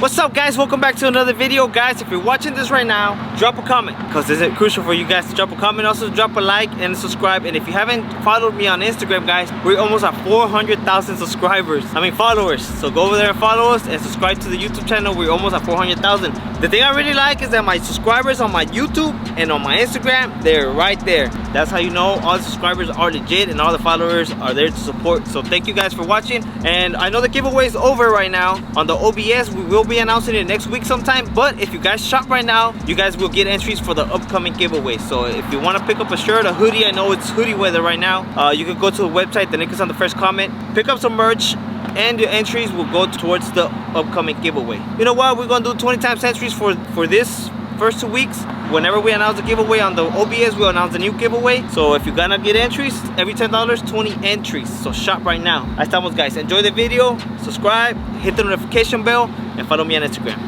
What's up, guys? Welcome back to another video. Guys, if you're watching this right now, drop a comment, because it's crucial for you guys to drop a comment. Also drop a like and subscribe. And if you haven't followed me on Instagram, guys, we're almost at 400,000 subscribers, followers. So go over there and follow us and subscribe to the YouTube channel. We're almost at 400,000. The thing I really like is that my subscribers on my YouTube and on my Instagram, they're right there. That's how you know all the subscribers are legit and all the followers are there to support. So thank you guys for watching. And I know the giveaway is over right now on the OBS. We will be announcing it next week sometime, but if you guys shop right now, you guys will get entries for the upcoming giveaway. So if you want to pick up a shirt, a hoodie, I know it's hoodie weather right now, you can go to the website. The link is on the first comment. Pick up some merch and your entries will go towards the upcoming giveaway. You know what, we're gonna do 20 times entries for this first 2 weeks. Whenever we announce the giveaway on the OBS, we'll announce the new giveaway. So if you're gonna get entries, every $10, 20 entries. So shop right now. Ahí estamos, guys. Enjoy the video, subscribe, hit the notification bell, and follow me on Instagram.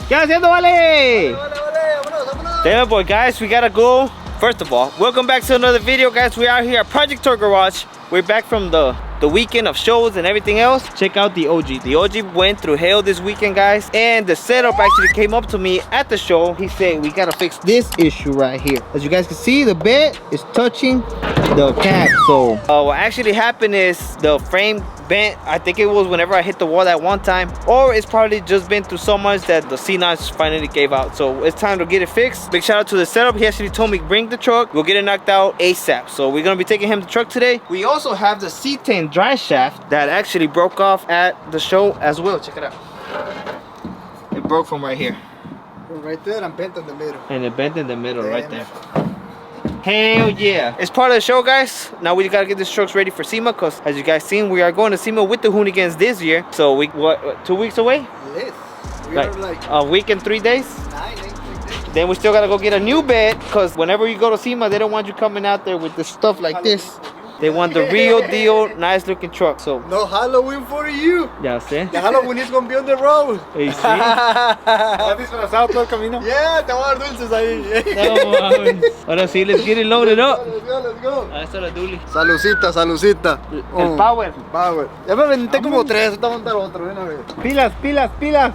¿Qué haciendo, vale? Damn, boy, guys, we gotta go. First of all, welcome back to another video, guys. We are here at Project Tour Garage. We're back from the weekend of shows and everything else. Check out the OG. The OG went through hell this weekend, guys. And the setup actually came up to me at the show. He said, we gotta fix this issue right here. As you guys can see, the bed is touching the cab. So what actually happened is the frame bent. I think it was whenever I hit the wall that one time, or it's probably just been through so much that the C-notch finally gave out. So it's time to get it fixed. Big shout out to the setup. He actually told me bring the truck, we'll get it knocked out ASAP. So we're gonna be taking him the truck today. We also have the C10 dry shaft that actually broke off at the show as well. Check it out. It broke from right here. Right there and bent in the middle. And it bent in the middle. Damn. Right there. Hell yeah. It's part of the show, guys. Now we gotta get this trucks ready for SEMA, because as you guys seen, we are going to SEMA with the Hoonigans this year. So we, what 2 weeks away? Yes. We like are like a week and 3 days. 9 days. Then we still gotta go get a new bed, because whenever you go to SEMA, they don't want you coming out there with the stuff like this. They want the real deal, nice looking truck. So no Halloween for you. ya sé. The Halloween is gonna be on the road. Y sí. ¿Has disfrazado todo el camino? Yeah, te voy a dar dulces ahí. No, mames. Ahora sí, let's get it loaded up. Let's go, let's go. A eso la Duli. Salucita, salucita. El power. Power. Ya me aventé como 3, ahorita voy a montar otro de una vez. Pilas, pilas, pilas.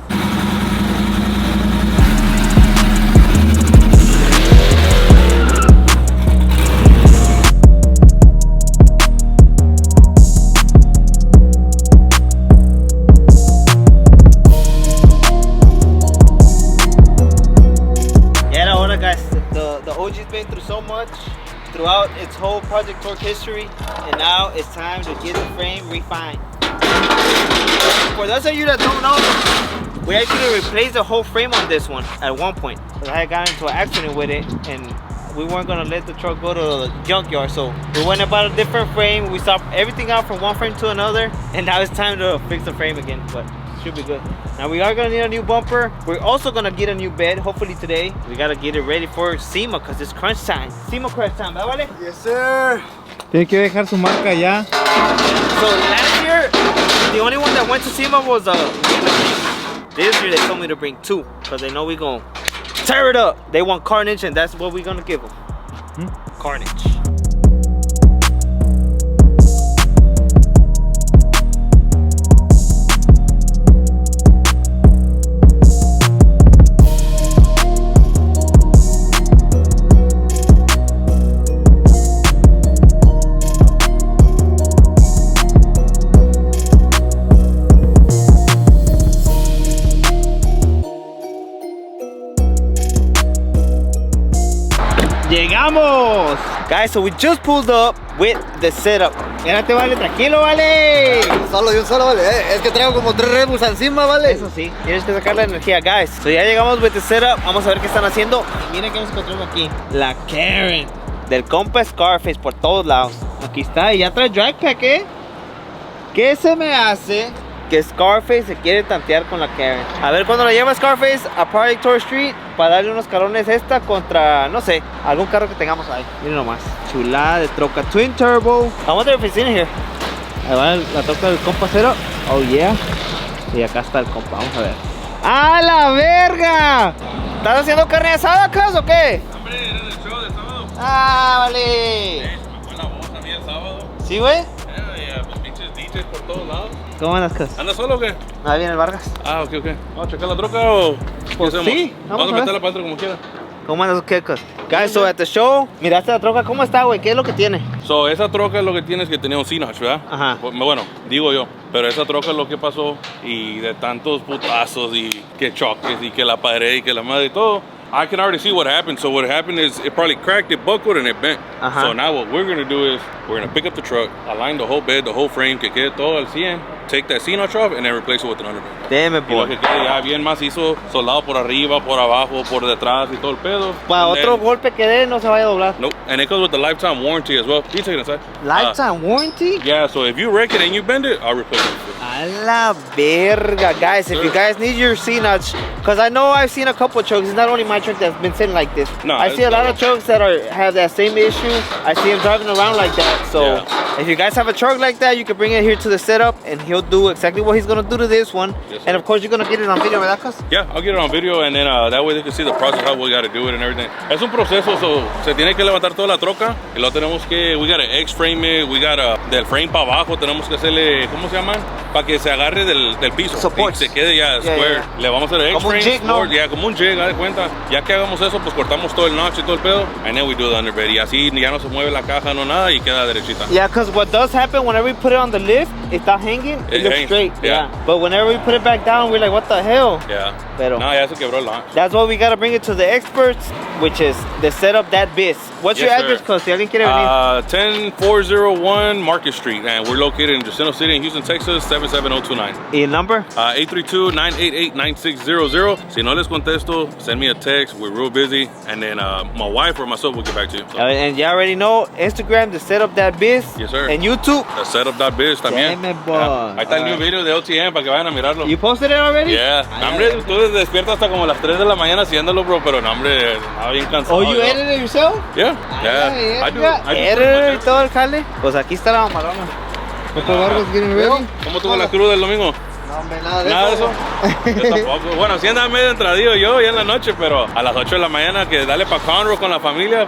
The OG's been through so much throughout its whole Project Torque history, and now it's time to get the frame refined. For those of you that don't know, we actually replaced the whole frame on this one at one point. I had gotten into an accident with it, and we weren't gonna let the truck go to the junkyard, so we went about a different frame. We swapped everything out from one frame to another, and now it's time to fix the frame again, but should be good. Now we are gonna need a new bumper. We're also gonna get a new bed, hopefully today. We gotta get it ready for SEMA, because it's crunch time. SEMA crunch time, ¿verdad, vale? Yes, sir. Tiene que dejar su marca ya. So last year, the only one that went to SEMA was this year they told me to bring 2, because they know we gonna tear it up. They want carnage, and that's what we're gonna give them. Carnage. Llegamos! Guys, so we just pulled up with the setup. Espérate, vale, tranquilo, vale. Solo de un solo, vale. Es que traigo como 3 rebus encima, vale. Eso sí, tienes que sacar la energía, guys. So ya llegamos with the setup. Vamos a ver qué están haciendo. Y miren que nos encontramos aquí. La Karen. Del compa Scarface por todos lados. Aquí está, y ya trae drag pack, ¿eh? ¿Qué se me hace que Scarface se quiere tantear con la Karen? A ver cuándo la lleva Scarface a Project Tour Street para darle unos calones esta contra, no sé, algún carro que tengamos ahí. Miren nomás, chulada de troca, twin turbo. I wonder if it's in here. Ahí va la troca del compa cero. Oh yeah. Y acá está el compa, vamos a ver. ¡A la verga! ¿Estás haciendo carne asada, Clas, o qué? Hombre, era el show del sábado. Ah, vale. Me fue la voz a mí el sábado. ¿Sí, güey? Pues pinches DJ pinches por todos lados. ¿Cómo andas, cuz? ¿Andas solo o qué? Ahí viene el Vargas. Ah, ok. ¿Vamos a checar la troca o qué Pues hacemos? sí, vamos a ver. meterla para adentro como quiera. ¿Cómo andas, qué, cuz? Guys, so at the show, miraste la troca, ¿cómo está, güey? ¿Qué es lo que tiene? So, esa troca lo que tiene es que tenía un C-notch, ¿verdad? Ajá. Bueno, digo yo. Pero esa troca es lo que pasó y de tantos putazos y que choques y que la pared y que la madre y todo. I can already see what happened. So what happened is it probably cracked, it buckled, and it bent. So now what we're gonna do is we're gonna pick up the truck, align the whole bed, the whole frame, que quede todo al 100, take that C-notch off, and then replace it with an underbed. Damn it, Y lo boy. que quede ya bien macizo, soldado por arriba, por abajo, por detrás y todo el pedo. Para And otro then- golpe que dé, no se vaya a doblar. Nope, and it comes with the lifetime warranty as well. Can you take it inside? Lifetime warranty? Yeah, so if you wreck it and you bend it, I'll replace it. A la verga, guys. If you guys need your C-notch, because I know I've seen a couple of trucks. It's not only my truck that's been sitting like this. No, I see a lot of trucks that have that same issue. I see them driving around like that. So if you guys have a truck like that, you can bring it here to the setup, and he'll do exactly what he's gonna do to this one. Yes, sir. And of course, you're gonna get it on video, ¿verdad, cuz? Yeah, I'll get it on video and then that way they can see the process, how we got to do it and everything. Es un proceso, so se tiene que levantar toda la troca y lo tenemos que, we gotta X-frame it, we gotta, del frame para abajo tenemos que hacerle, ¿cómo se llaman? Para que se agarre del piso. Supports. Y se quede ya square. yeah. Le vamos a hacer Como un X-frame, jig, ¿no? support, ya como un jig, haz de cuenta. Ya que hagamos eso, pues cortamos todo el notch y todo el pedo, and then we do the underbed. Y así ya no se mueve la caja, no nada, y queda derechita. Yeah, because what does happen whenever we put it on the lift, está hanging, it It looks hangs, straight. yeah. But whenever we put it back down, we're like, what the hell? Yeah. Pero No, ya se quebró el notch. that's why we gotta bring it to the experts, which is the setup that biz. What's your Yes, address, sir. cuz? Si alguien quiere venir. 10401 Market Street, and we're located in Jacinto City in Houston, Texas, 77029. ¿Y el number? 832-988-9600. Si no les contesto, send me a text. We're real busy, and then my wife or myself will get back to you. So, And you already know, Instagram, the setup that biz. Yes, sir. And YouTube. the setup.biz también. Damn it, boy. Yeah. Ahí está el new video de OTM para que vayan a mirarlo. You posted it already? Yeah. No, hombre, tú despiertas hasta como las 3 de la mañana haciéndolo, bro, pero no, hombre, estaba bien cansado. Oh, you yo. edited it yourself? Yeah. Yeah. I do Editor y todo el jale. Pues aquí está la mamalona. ¿Cómo tuvo la cruz del domingo? No, hombre, nada de Nada de eso. eso. Yo tampoco. Bueno, sí andaba medio entradillo yo ya en la noche, pero a las 8 de la mañana que dale pa' Conroe con la familia.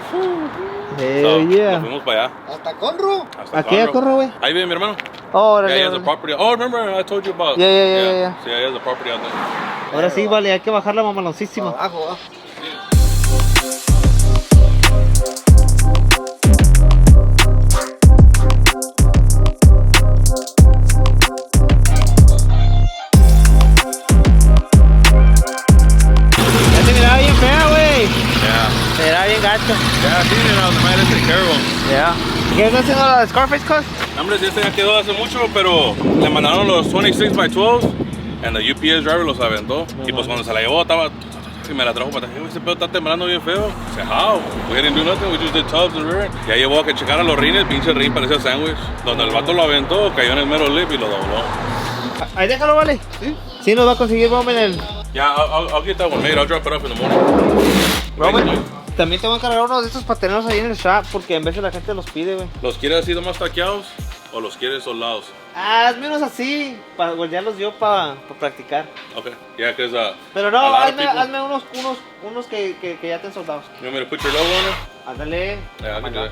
Hell yeah. Nos fuimos para allá. Hasta Conro. Hasta Aquí ya corro, güey. Ahí vive mi hermano. Órale, Yeah, he has a órale. property. Oh, remember I told you about. Yeah. Sí, he has a property out there. Ahora sí, vale, hay que bajar la mamaloncísima. Abajo, va. Ya te miraba bien fea, güey. Yeah. Te miraba bien gacho. Yeah, I seen it. I was like, man, this is terrible. Yeah. ¿Qué estás haciendo la de Scarface, cuz? Hombre, sí, este ya quedó hace mucho, pero le mandaron los 26x12 and the UPS driver los aventó. Y pues cuando se la llevó, estaba... Y me la trajo para atrás. Ese pedo está temblando bien feo. I said, how? We didn't do nothing, we just did tubs and rear. Ya llevó a que checara los rines, pinche rin parecía sándwich. Donde el vato lo aventó, cayó en el mero lip y lo dobló. Ahí déjalo, vale. Sí nos va a conseguir Roman el... Yeah, I'll get that one made. I'll drop it off in the morning. Roman, también te voy a encargar uno de estos para tenerlos ahí en el shop, porque en vez de la gente los pide, güey. ¿Los quieres así más taqueados o los quieres soldados? Hazme unos así, para voltearlos yo para practicar. Okay. Yeah, because Pero no, a lot of hazme, people- hazme unos que ya estén soldados. You want me to put your logo on it? Ándale. Yeah, I can do that.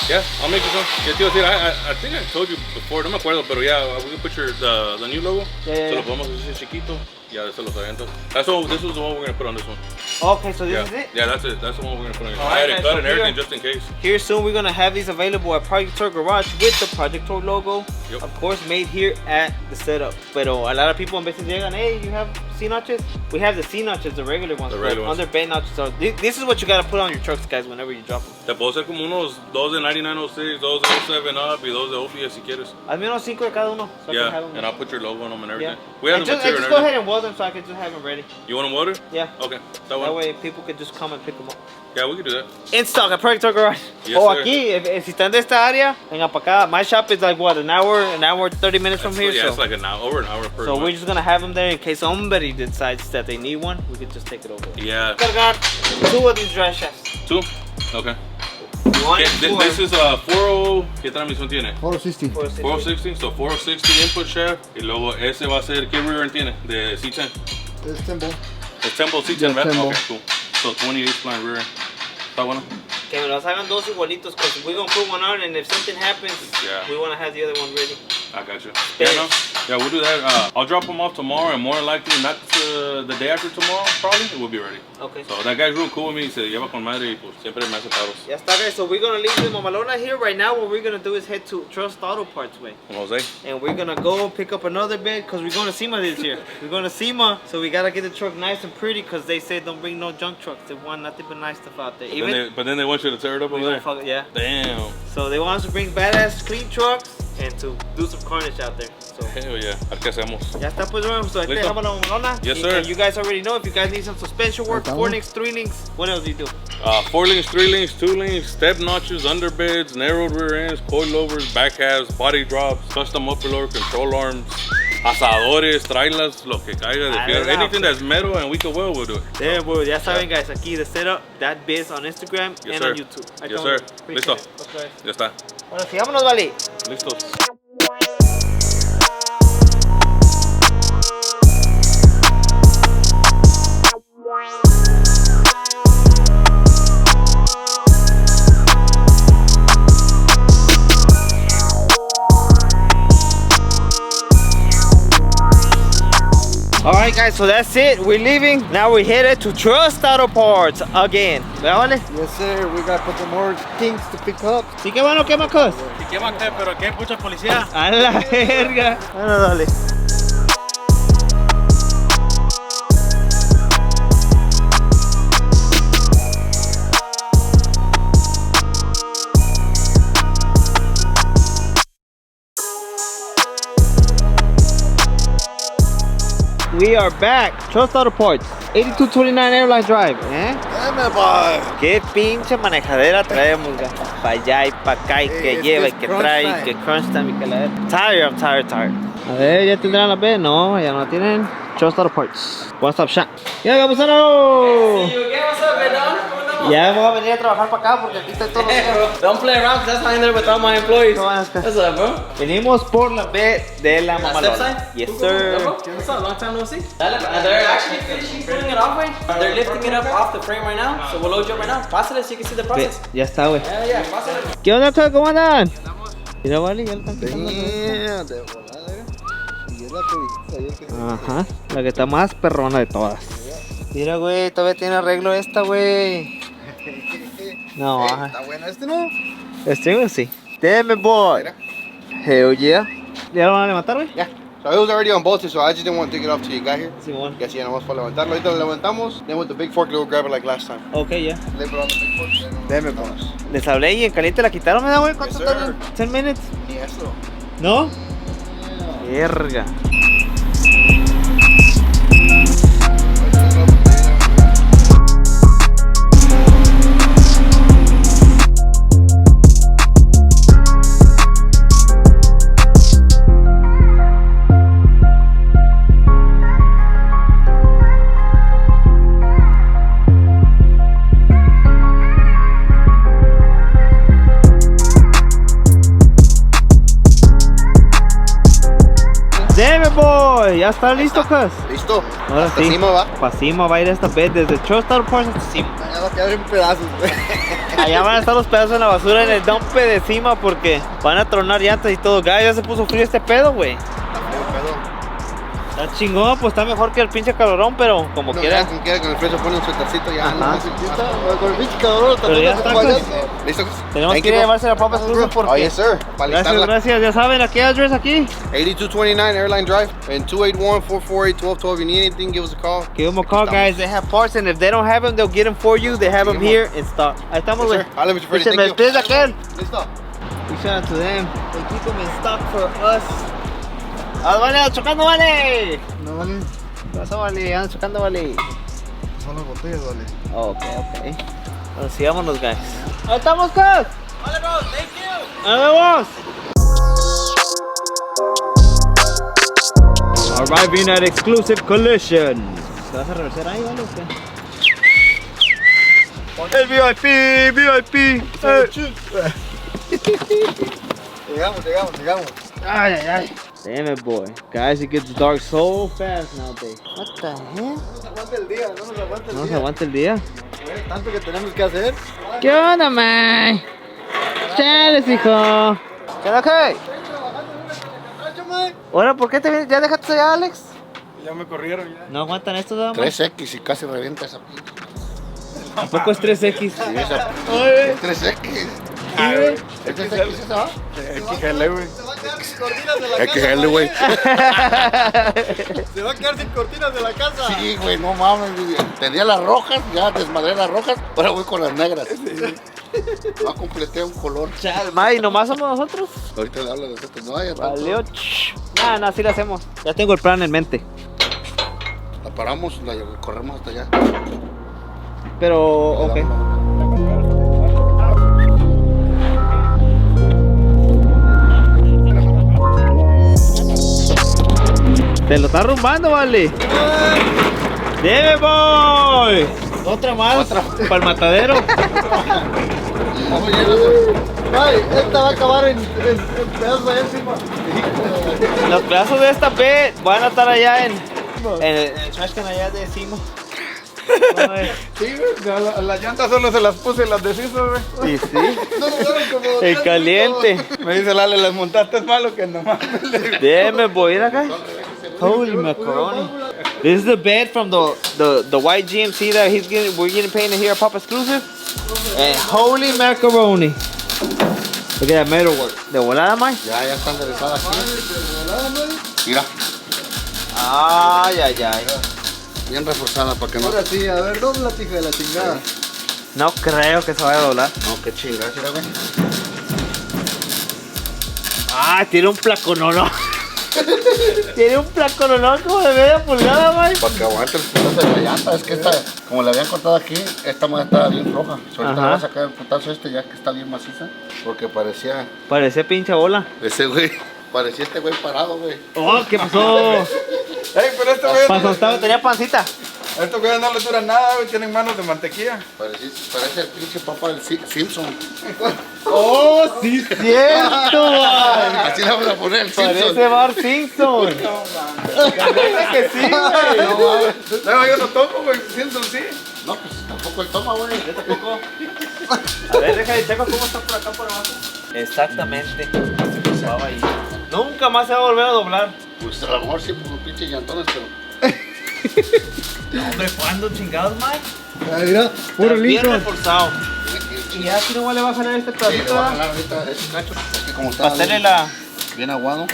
Yeah, I'll make you some. ¿Qué te iba a decir? I think I told you before, no me acuerdo, pero yeah, we can put the new logo. Yeah, Se lo yeah. podemos hacer chiquito. Yeah, se los aventos. This was the one we're gonna put on this one. Okay, so this Yeah, is it? yeah, that's it. That's the one we're gonna put on. All I had right, it guys, cut and so everything here- just in case. Here soon we're gonna have these available at Project Tour Garage with the Project Tour logo. Yep. Of course, made here at the setup. Pero a lot of people en veces llegan, hey, you have C-notches? We have the C-notches, the regular ones. The regular ones. Underbed notches. So this is what you gotta put on your trucks, guys, whenever you drop them. Te puedo hacer como unos 2 de 9906, 2 de 07 up y 2 de OPS si quieres. Hazme unos 5 de cada uno. So I can have Yeah, them. and I'll put your logo on them and Yeah. everything. We have And the just, material just and go everything. ahead and weld them so I can just have them ready. You want them watered? Yeah. Okay, that That one. way people can just come and pick them up. Yeah, we can do that. In stock at Project Tour Garage. Yes, O sir. aquí, si están de esta área, venga para acá. My shop is like what, an hour 30 minutes from here. Yeah, so. it's like an hour, over an hour per So month. we're just gonna have them there in case somebody decides that they need one. We could just take it over. Yeah, Cargar 2 of these dry shafts. 2? Okay. One Okay, for this is a 40, ¿qué transmisión tiene? 460. 460. 460, so 460 input shaft. Y luego ese va a ser, ¿qué rear tiene? De C10. Es tembo. Es Temple C10, Yeah, ¿verdad? Temple. Okay, cool. So 28 spline rear. ¿Está bueno? Que me los hagan dos igualitos, because we're gonna put one on, and if something happens, we wanna have the other one ready. I got you. Yeah, no? Yeah, we'll do that. I'll drop them off tomorrow, and more than likely, not the day after tomorrow, probably, we'll be ready. Okay. So that guy's real cool with me. Se lleva con madre y pues siempre me hace paros. Ya está, guys. So we're gonna leave the Mamalona here right now. What we're gonna do is head to Trust Auto Parts way. Jose. And we're gonna go pick up another bed because we're going to SEMA this year. We're going to SEMA, so we gotta get the truck nice and pretty because they say don't bring no junk trucks. They want nothing but nice stuff out there. But then they want you to tear it up over there. Yeah. Damn. So they want us to bring badass clean trucks and to do some carnage out there. So hell yeah. ¿A qué hacemos? ya está, pues, bro. So ahí te dejamos la Mamalona. Yes, sir. And you guys already know if you guys need some suspension work, 4 links, 3 links. What else do you do? 4 links, 3 links, 2 links, step notches, underbeds, narrowed rear ends, coilovers, back halves, body drops, custom upper lower control arms, asadores, trailas, lo que caiga de fierro. Anything that's metal and we can weld, we'll do it. There, bro. Ya saben, guys, aquí the setup, that biz on Instagram and on YouTube. Yes, sir. Listo. Ya está. Bueno, sigámonos, vale. Listos. Alright guys, so that's it. We're leaving. Now we're headed to Trust Auto Parts again. ¿Verdad, vale? Yes, sir. We got a couple more things to pick up. Sí, qué bueno, qué macos. ¿Y qué más que? Pero qué mucha policía. A la verga. Bueno, dale. We are back. Trust Auto Parts. 8229 Airline Drive. Dame, boy. Qué pinche manejadera traemos, para allá y para acá y que lleva y que trae y que crunch time y que la I'm tired. A ver, ¿ya tendrán la B? No, ya no la tienen. Trust Auto Parts. One Stop Shop. ¡Ya, Gabusano! Ya vamos a venir a trabajar para acá porque aquí está todo. Don't play around, 'cause that's how I ended up with all my employees. What's up, bro? Venimos por la B de la Step Mamalona. side? Yes, Cool, sir. cool. What's up? Long time no see. And they're actually finishing putting it off, right? They're lifting it up off the frame right now, so we'll load you up right now. Pásale so you can see the process. Ya está, güey. Yeah, pásale. ¿Qué onda, ¿cómo andan? Mira, vale, ya lo están quitando. Damn, de volada, y es la que dice, Ajá, la que está más perrona de todas. Mira, güey, todavía tiene arreglo esta, güey. No, ajá. Está bueno este, ¿no? Este, güey, sí. Damn it, boy. Mira. Hell yeah. ¿Ya lo van a levantar, güey? Yeah. So it was already unbolted, so I just didn't want to take it off till you got here. Simón. Ya, sí, ya nomás para levantarlo. Ahorita lo levantamos. Then with the big fork, we'll grab it like last time. Ok, ya. Leave it on the big fork. Dame, boss. Les hablé y en caliente la quitaron, ¿verdad, güey? ¿Cuánto Yes, tardan? sir. 10 minutes. Ni eso. ¿No? Verga. Boy, ya está listo, cuz. ¿Listo? Ahora Hasta sí. encima va. Para cima va a ir esta vez desde Trust Auto Parts hasta cima. Ya va a quedar en pedazos, güey. Allá van a estar los pedazos en la basura en el dumpe de cima porque van a tronar llantas y todo. Guys, ya se puso frío este pedo, güey. Está chingón, pues está mejor que el pinche calorón, pero como quiera. Como quiera, con el frío se pone un suétercito ya. Ajá. Con el pinche calorón, Pero ya está, pues. ¿Listo? Tenemos que ir a llevarse la papa exclusive porque... Oh, yes, sir. Para Gracias, listarla. gracias. Ya saben, aquí address aquí. 8229 Airline Drive and 281-448-1212. If you need anything, give us a call. Give them a call, guys. They have parts, and if they don't have them, they'll get them for you. They have them here in stock. Ahí estamos, güey. Hola, Mr. Freddy. Me despides de aquel. Listo. Big shout out to them. They keep them in stock for us. ¡Ah, vale! ¡Chocando, vale! No vale. ¿Qué pasó, vale? Ando chocando, vale. Son las botellas, vale. Ok. Bueno, sigámonos, guys. ¡Ahí estamos, cuz! Vale, bro, thank you. ¡Nos vemos! Arriving at exclusive collision. ¿Te vas a reversar ahí, vale? El VIP. Llegamos. Ay. Damn it, boy. Guys, it gets dark so fast nowadays. What the hell? No nos aguanta el día, ¿No nos aguanta el día? Tanto que tenemos que hacer. ¿Qué onda, man? Chales, hijo. ¿Qué onda, qué? Ahora, ¿por qué te vienes? ¿Ya dejaste allá, Alex? Ya me corrieron ya. ¿No aguantan estos, damas? 3X y casi revienta esa pinche. Tampoco es 3X. Sí, esa. 3X. ¿Es 3X esa va? XL, güey. XL, güey. Se va a quedar sin cortinas de la casa. Sí, güey, no mames. Tenía las rojas, ya desmadré las rojas, ahora voy con las negras. No completé un color. Chal, May, ¿nomás somos nosotros? Ahorita le hablo de nosotros, no hay Valió. No, sí lo hacemos. Ya tengo el plan en mente. La paramos, la corremos hasta allá. Pero, ok. Te lo está rumbando, vale. Debe, boy. Otra más. Para el matadero. Ay, esta va a acabar en pedazos allá encima. Los pedazos de esta P van a estar allá en el trash can allá de encima. Sí, güey, a las llantas solo se las puse las deshizo, güey. Sí, sí. No duraron como El caliente. Me dice Lale, las montaste es malo que nomás. Deme, boy, ir acá. Holy macaroni. This is the bed from the white GMC that we're getting painted here at Papa Exclusive. And holy macaroni. Look at that metalwork. ¿De volada, Mike? Ya está enderezada aquí. Mira, Ay, ay, ay. bien reforzada para que no. Ahora sí, a ver, dobla, hija de la chingada. No creo que se vaya a doblar. No, qué chingada, mira, güey. Ah, tiene un placonolo. Tiene un placonolo como de media pulgada, Mike. Para que aguante el putazo de la llanta. Es que esta, como la habían cortado aquí, esta madre estaba bien floja. Ahorita Ajá. voy a sacar el putazo este ya que está bien maciza. Porque parecía Parece pinche bola. ese güey. Parecía este güey parado, güey. Oh, ¿qué pasó? Ey, pero Pasó, tenía pancita. estos güeyes no les dura nada, güey, tienen manos de mantequilla. Parece el pinche papá del Simpson. Oh, sí, cierto, man. Así le vamos a poner el Simpson. Parece Bar Simpson. Parece que sí, güey. No, yo no tomo, güey, Simpson sí. No, pues tampoco el toma, güey. Yo tampoco. A ver, déjale checo cómo está por acá por abajo. Exactamente. Se pasaba ahí. Nunca más se va a volver a doblar. Pues a lo mejor sí por los pinches llantones, pero. No, hombre, ¿cuándo chingados, Mike? Ahí mira, puro Está bien lindo. reforzado. Y ya aquí nomás le va a jalar este Sí, pedacito, le voy a ¿verdad? jalar ahorita este cacho. Es que como está Para hacerle la... bien aguado,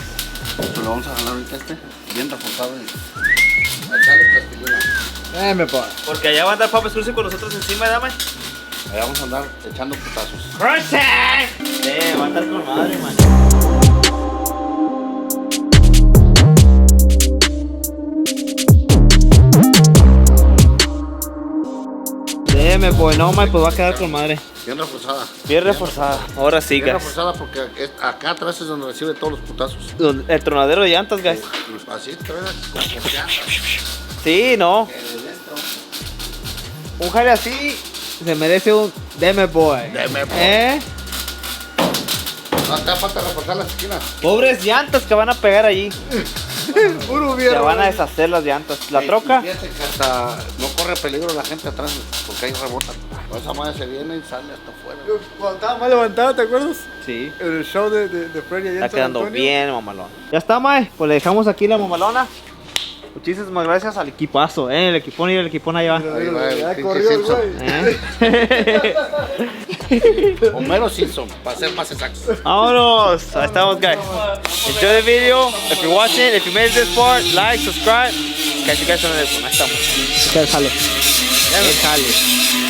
pues lo vamos a jalar ahorita este. Bien reforzado y. A echarle plastilina. Me pa. Porque allá va a andar Papa Exclusive con nosotros encima, dame. Ahí vamos a andar echando putazos. Va a andar con madre, man. Déjeme, pues no, Mike, pues va a quedar con madre. Bien reforzada. Bien reforzada. Ahora sí, Bien guys. reforzada porque acá atrás es donde recibe todos los putazos. El tronadero de llantas, guys. Y así te ves con confianza. Sí, no. Un jale así se merece un deme boy. Deme boy. ¿Eh? No, te falta reforzar las esquinas. Pobres llantas que van a pegar allí. Puro Se viejo. van a deshacer las llantas. La troca. Fíjate que hasta no corre peligro la gente atrás porque ahí rebota. Esa madre se viene y sale hasta afuera. Cuando estaba más levantada, ¿te acuerdas? Sí. En el show de Freddy allá en Está San quedando Antonio. bien, mamalón. Ya está, Mae. Pues le dejamos aquí la mamalona. Muchísimas gracias al equipazo, el equipón y el equipón allá va. Ahí va el Ya pinche corrió el Simpson. güey. Homero Simpson, para ser más exactos. Vámonos. Ahí estamos, guys. Enjoy the video. If you're watching, if you made it this far, like, subscribe. Catch you guys on the next one. Ahí estamos. El jale. El jale.